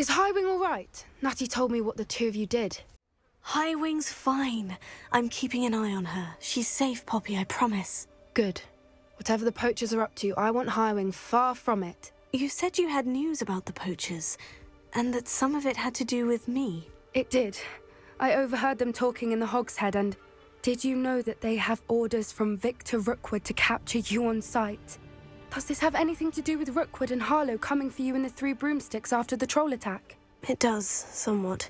Is Highwing all right? Natty told me what the two of you did. Highwing's fine. I'm keeping an eye on her. She's safe, Poppy, I promise. Good. Whatever the poachers are up to, I want Highwing far from it. You said you had news about the poachers, and that some of it had to do with me. It did. I overheard them talking in the Hogshead, and did you know that they have orders from Victor Rookwood to capture you on sight? Does this have anything to do with Rookwood and Harlow coming for you in the Three Broomsticks after the troll attack? It does, somewhat.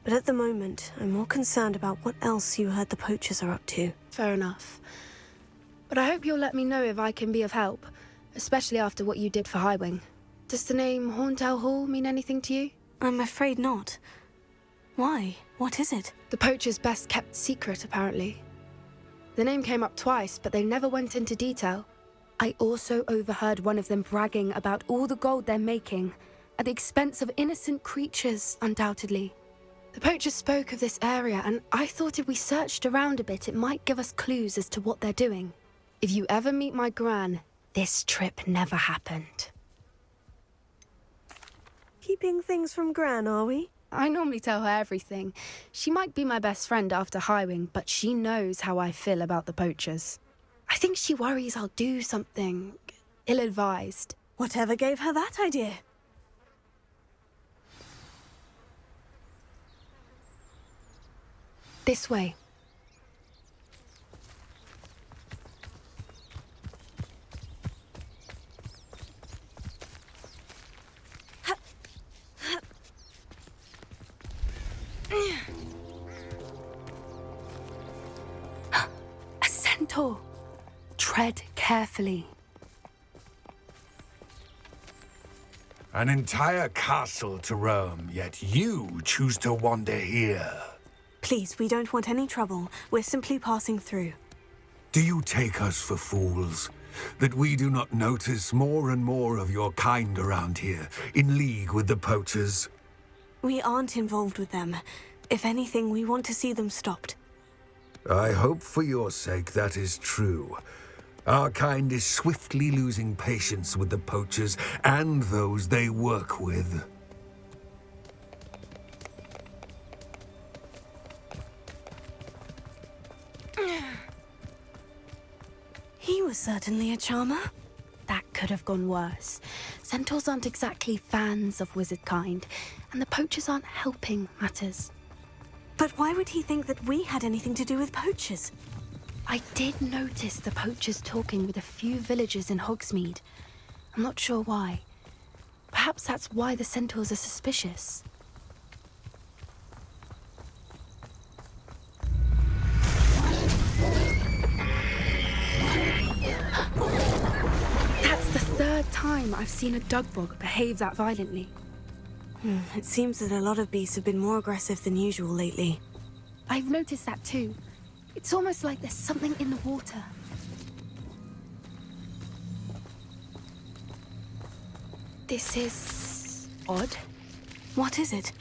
But at the moment, I'm more concerned about what else you heard the poachers are up to. Fair enough. But I hope you'll let me know if I can be of help, especially after what you did for Highwing. Does the name Horntail Hall mean anything to you? I'm afraid not. Why? What is it? The poachers' best kept secret, apparently. The name came up twice, but they never went into detail. I also overheard one of them bragging about all the gold they're making, at the expense of innocent creatures, undoubtedly. The poachers spoke of this area, and I thought if we searched around a bit, it might give us clues as to what they're doing. If you ever meet my Gran, this trip never happened. Keeping things from Gran, are we? I normally tell her everything. She might be my best friend after Highwing, but she knows how I feel about the poachers. I think she worries I'll do something ill-advised. Whatever gave her that idea? This way. A centaur. Tread carefully. An entire castle to roam, yet you choose to wander here. Please, we don't want any trouble. We're simply passing through. Do you take us for fools? That we do not notice more and more of your kind around here, in league with the poachers? We aren't involved with them. If anything, we want to see them stopped. I hope for your sake that is true. Our kind is swiftly losing patience with the poachers and those they work with. He was certainly a charmer. That could have gone worse. Centaurs aren't exactly fans of wizard kind, and the poachers aren't helping matters. But why would he think that we had anything to do with poachers? I did notice the poachers talking with a few villagers in Hogsmeade. I'm not sure why. Perhaps that's why the centaurs are suspicious. That's the third time I've seen a dugbog behave that violently. It seems that a lot of beasts have been more aggressive than usual lately. I've noticed that too. It's almost like there's something in the water. This is odd. What is it?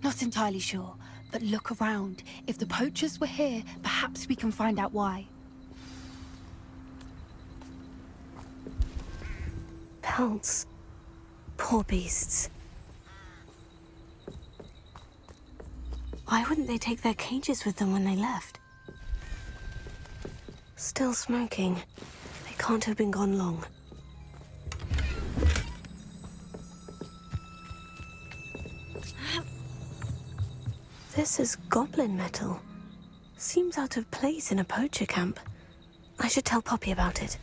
Not entirely sure, but look around. If the poachers were here, perhaps we can find out why. Pelts. Poor beasts. Why wouldn't they take their cages with them when they left? Still smoking. They can't have been gone long. This is goblin metal. Seems out of place in a poacher camp. I should tell Poppy about it.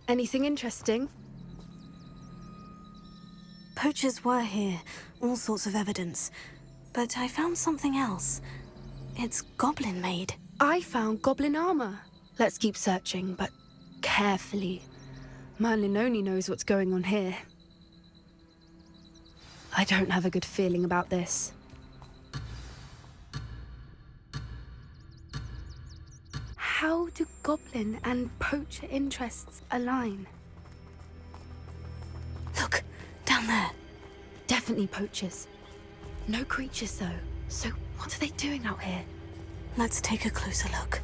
Anything interesting? Poachers were here, all sorts of evidence. But I found something else. It's goblin-made. I found goblin armor. Let's keep searching, but carefully. Merlin only knows what's going on here. I don't have a good feeling about this. How do goblin and poacher interests align? Look, down there. Definitely poachers. No creatures, though. So what are they doing out here? Let's take a closer look.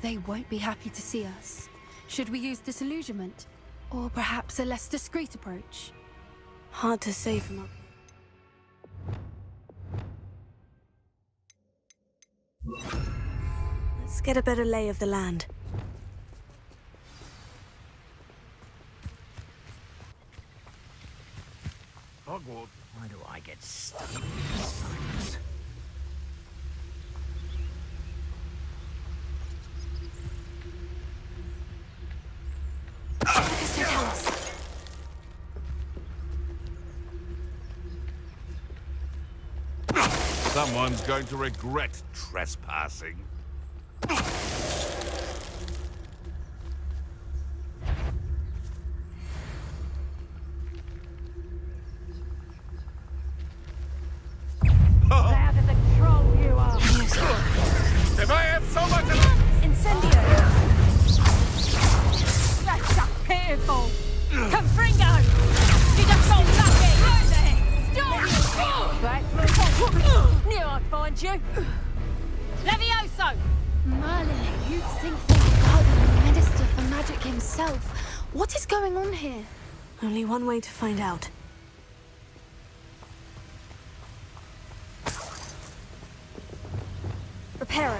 They won't be happy to see us. Should we use disillusionment? Or perhaps a less discreet approach? Hard to say from up here. Let's get a better lay of the land. Hogwarts. Why do I get stuck in this silence? Someone's going to regret trespassing. Out of the troll you are! If I have so much of Incendio! That's just pitiful! Confringo! You just so lucky! Stop! Knew I'd find you! Levioso! Merlin, you'd think they were guarding the Minister for Magic himself. What is going on here? Only one way to find out. Reparo.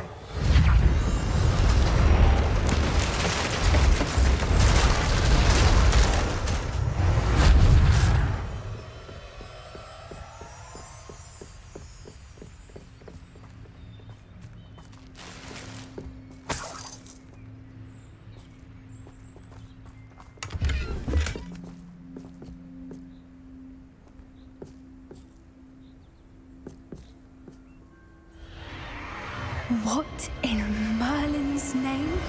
What in Merlin's name?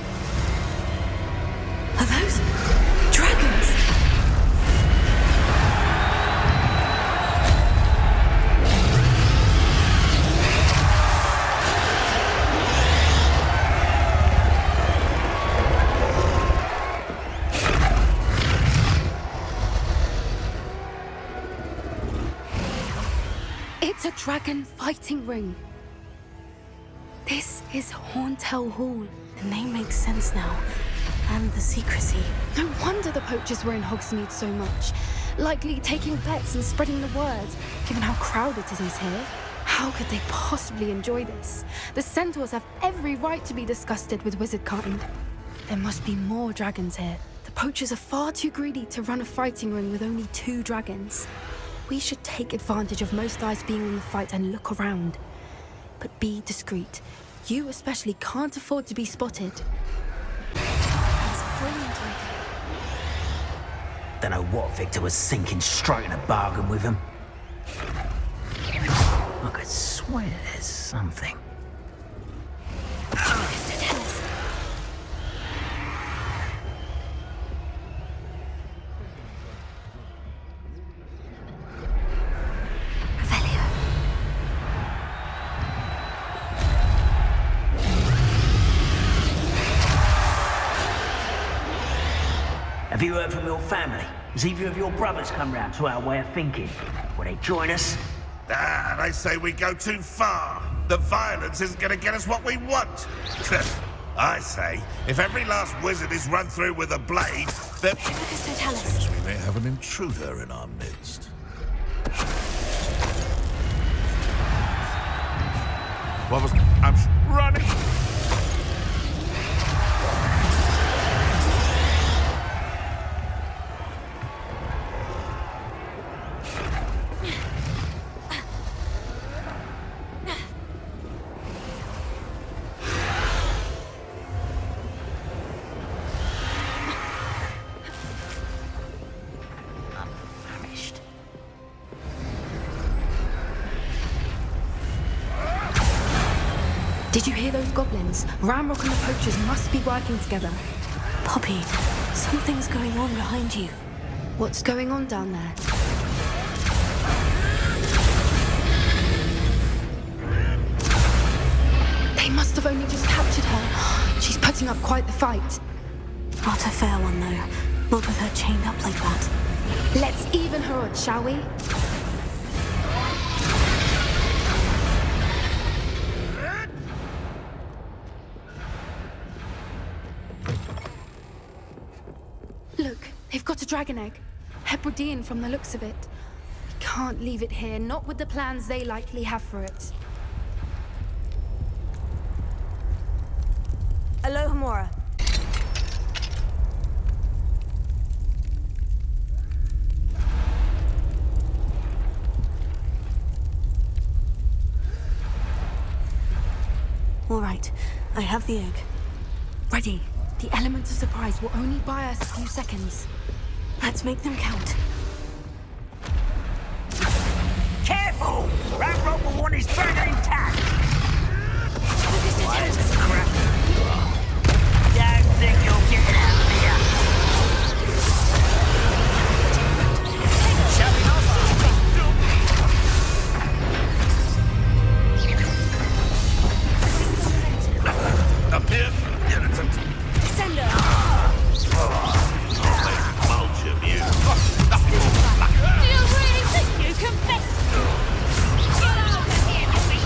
Are those dragons? It's a dragon fighting ring. This is Horntail Hall. The name makes sense now. And the secrecy. No wonder the poachers were in Hogsmeade so much. Likely taking bets and spreading the word, given how crowded it is here. How could they possibly enjoy this? The centaurs have every right to be disgusted with wizard kind. There must be more dragons here. The poachers are far too greedy to run a fighting ring with only 2 dragons. We should take advantage of most eyes being on the fight and look around. But be discreet. You especially can't afford to be spotted. That's a brilliant idea. Don't know what Victor was thinking, striking a bargain with him. I could swear there's something. Mr. Tellis. Revelio. Have you heard from your family? Has either of your brothers come round to our way of thinking? Will they join us? Ah, they say we go too far. The violence isn't going to get us what we want. I say, if every last wizard is run through with a blade, then... Mr. Tellis. Seems we may have an intruder in our midst. What was... I'm running! Did you hear those goblins? Ramrock and the poachers must be working together. Poppy, something's going on behind you. What's going on down there? They must have only just captured her. She's putting up quite the fight. Not a fair one, though. Not with her chained up like that. Let's even her odds, shall we? dragon egg. Hebridean from the looks of it. We can't leave it here, not with the plans they likely have for it. Alohomora. All right, I have the egg. Ready. The element of surprise will only buy us a few seconds. Let's make them count. Careful! That rope will want his dragon intact! Why is it crap? Don't think you'll get it out of here! Shutting off! Up here. Descender! Mulch of you. Do you really think you can best? Get over here and be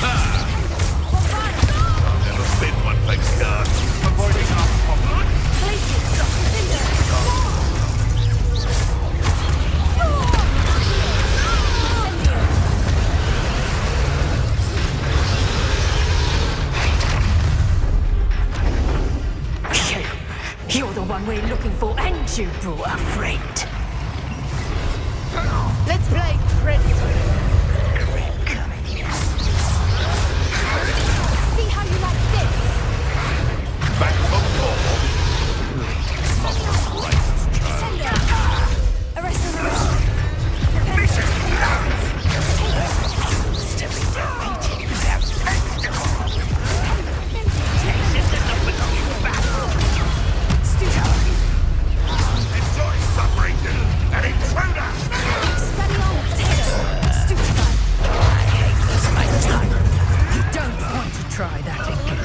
I've never been one for cards. Avoiding our problem. You're the one we're looking for, and you brought a friend. Let's play Predator. See how you like this? Back for more. Not right, child. Arrest him, arrest him. Stepping down, beating without spectacle! Enjoy suffering, an intruder! Steady on, potato. Stupid. I hate this, my time. You don't want to try that again.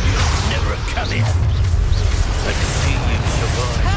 You'll never come here. Let's see you survive.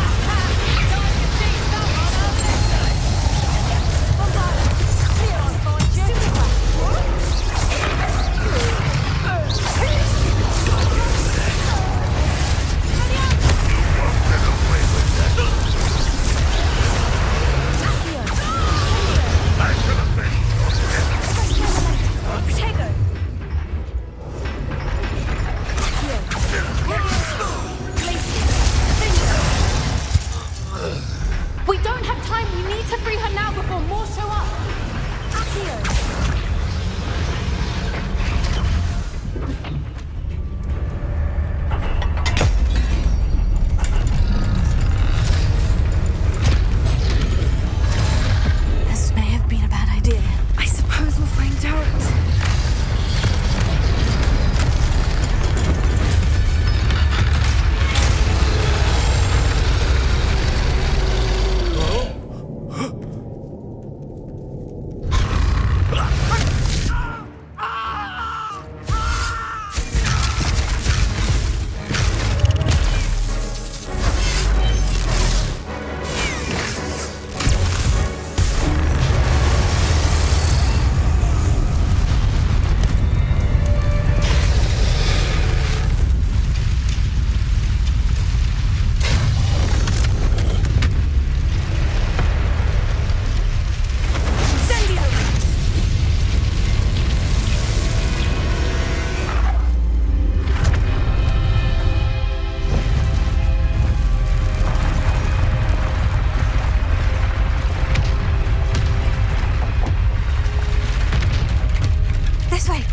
We don't have time. We need to free her now before more show up. Accio. This may have been a bad idea. I suppose we'll find out. This way.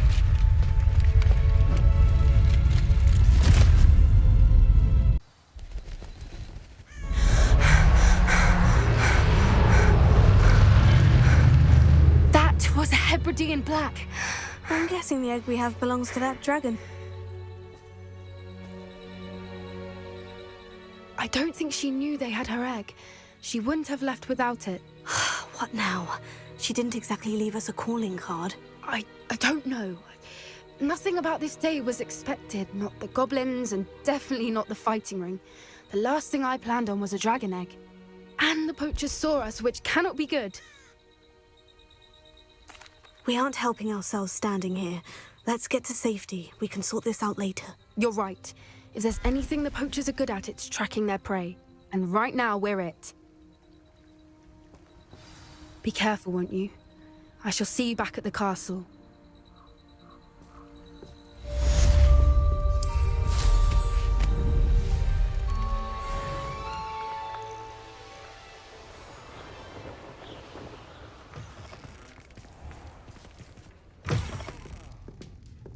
That was a Hebridean black. I'm guessing the egg we have belongs to that dragon. I don't think she knew they had her egg. She wouldn't have left without it. What now? She didn't exactly leave us a calling card. I don't know. Nothing about this day was expected. Not the goblins, and definitely not the fighting ring. The last thing I planned on was a dragon egg. And the poachers saw us, which cannot be good. We aren't helping ourselves standing here. Let's get to safety. We can sort this out later. You're right. If there's anything the poachers are good at, it's tracking their prey. And right now, we're it. Be careful, won't you? I shall see you back at the castle.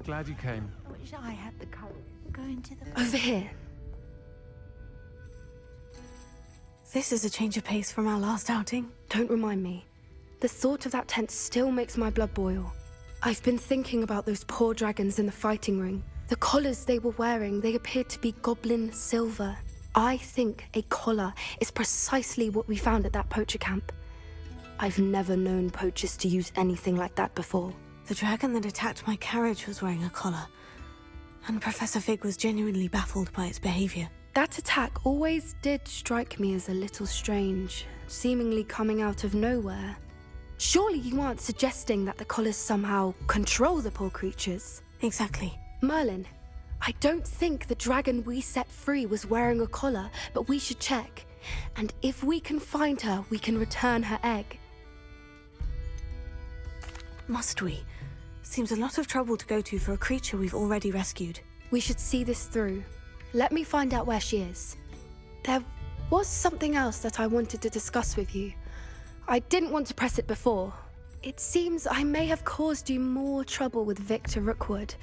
Glad you came. I wish I had the courage to go into the... Over here. This is a change of pace from our last outing. Don't remind me. The thought of that tent still makes my blood boil. I've been thinking about those poor dragons in the fighting ring. The collars they were wearing, they appeared to be goblin silver. I think a collar is precisely what we found at that poacher camp. I've never known poachers to use anything like that before. The dragon that attacked my carriage was wearing a collar, and Professor Fig was genuinely baffled by its behavior. That attack always did strike me as a little strange, seemingly coming out of nowhere. Surely you aren't suggesting that the collars somehow control the poor creatures? Exactly. Merlin, I don't think the dragon we set free was wearing a collar, but we should check. And if we can find her, we can return her egg. Must we? Seems a lot of trouble to go to for a creature we've already rescued. We should see this through. Let me find out where she is. There was something else that I wanted to discuss with you. I didn't want to press it before. It seems I may have caused you more trouble with Victor Rookwood.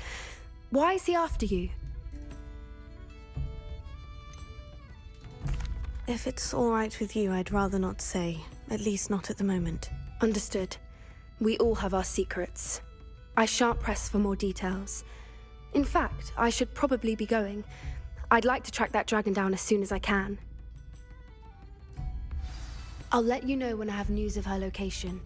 Why is he after you? If it's all right with you, I'd rather not say. At least not at the moment. Understood. We all have our secrets. I shan't press for more details. In fact, I should probably be going. I'd like to track that dragon down as soon as I can. I'll let you know when I have news of her location.